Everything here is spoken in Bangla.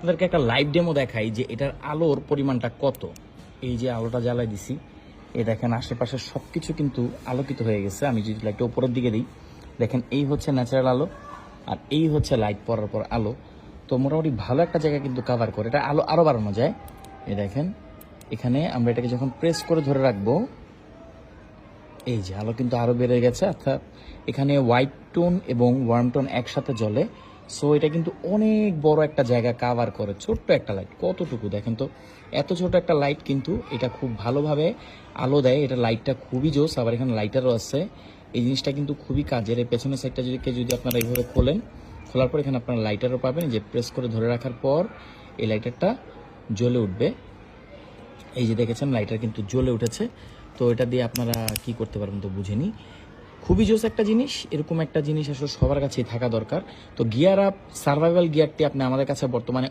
আপনাদেরকে একটা লাইভ ডেমো দেখাই যে এটার আলোর পরিমাণটা কত। এই যে আলোটা জ্বালাই দিছি, এই দেখেন আশেপাশে সবকিছু কিন্তু আলোকিত হয়ে গেছে। আমি যদি লাইটটা উপরের দিকে দিই, দেখেন এই হচ্ছে ন্যাচারাল আলো আর এই হচ্ছে লাইট পড়ার পর আলো। তো মোটামুটি ভালো একটা জায়গা কিন্তু কাভার করে, এটা আলো আরও বাড়ানো যায়। এই দেখেন এখানে আমরা এটাকে যখন প্রেস করে ধরে রাখবো, এই যে আলো কিন্তু আরও বেড়ে গেছে। অর্থাৎ এখানে হোয়াইট টোন এবং ওয়ার্ম টোন একসাথে জ্বলে। সো এটা কিন্তু অনেক বড় একটা জায়গা কাভার করে। ছোট্ট একটা লাইট কতটুকু দেখেন তো, এত ছোট একটা লাইট কিন্তু এটা খুব ভালোভাবে আলো দেয়। এটা লাইটটা খুবই জোস, আবার এখানে লাইটারও আছে। এই জিনিসটা কিন্তু খুবই কাজের। এই পেছনের সাইডটা যদি আপনারা এইভাবে খোলেন, খোলার পর এখানে আপনারা লাইটারও পাবেন, যে প্রেস করে ধরে রাখার পর এই লাইটারটা জ্বলে উঠবে। এই যে দেখেছেন লাইটার কিন্তু জ্বলে উঠেছে। তো এটা দিয়ে আপনারা কি করতে পারবেন তো বুঝেনি। খুবই জোস একটা জিনিস। এরকম একটা জিনিস আসলে সবার কাছেই থাকা দরকার। তো গিয়ার আপ সার্ভাইভাল গিয়ারটি আপনি আমাদের কাছে বর্তমানে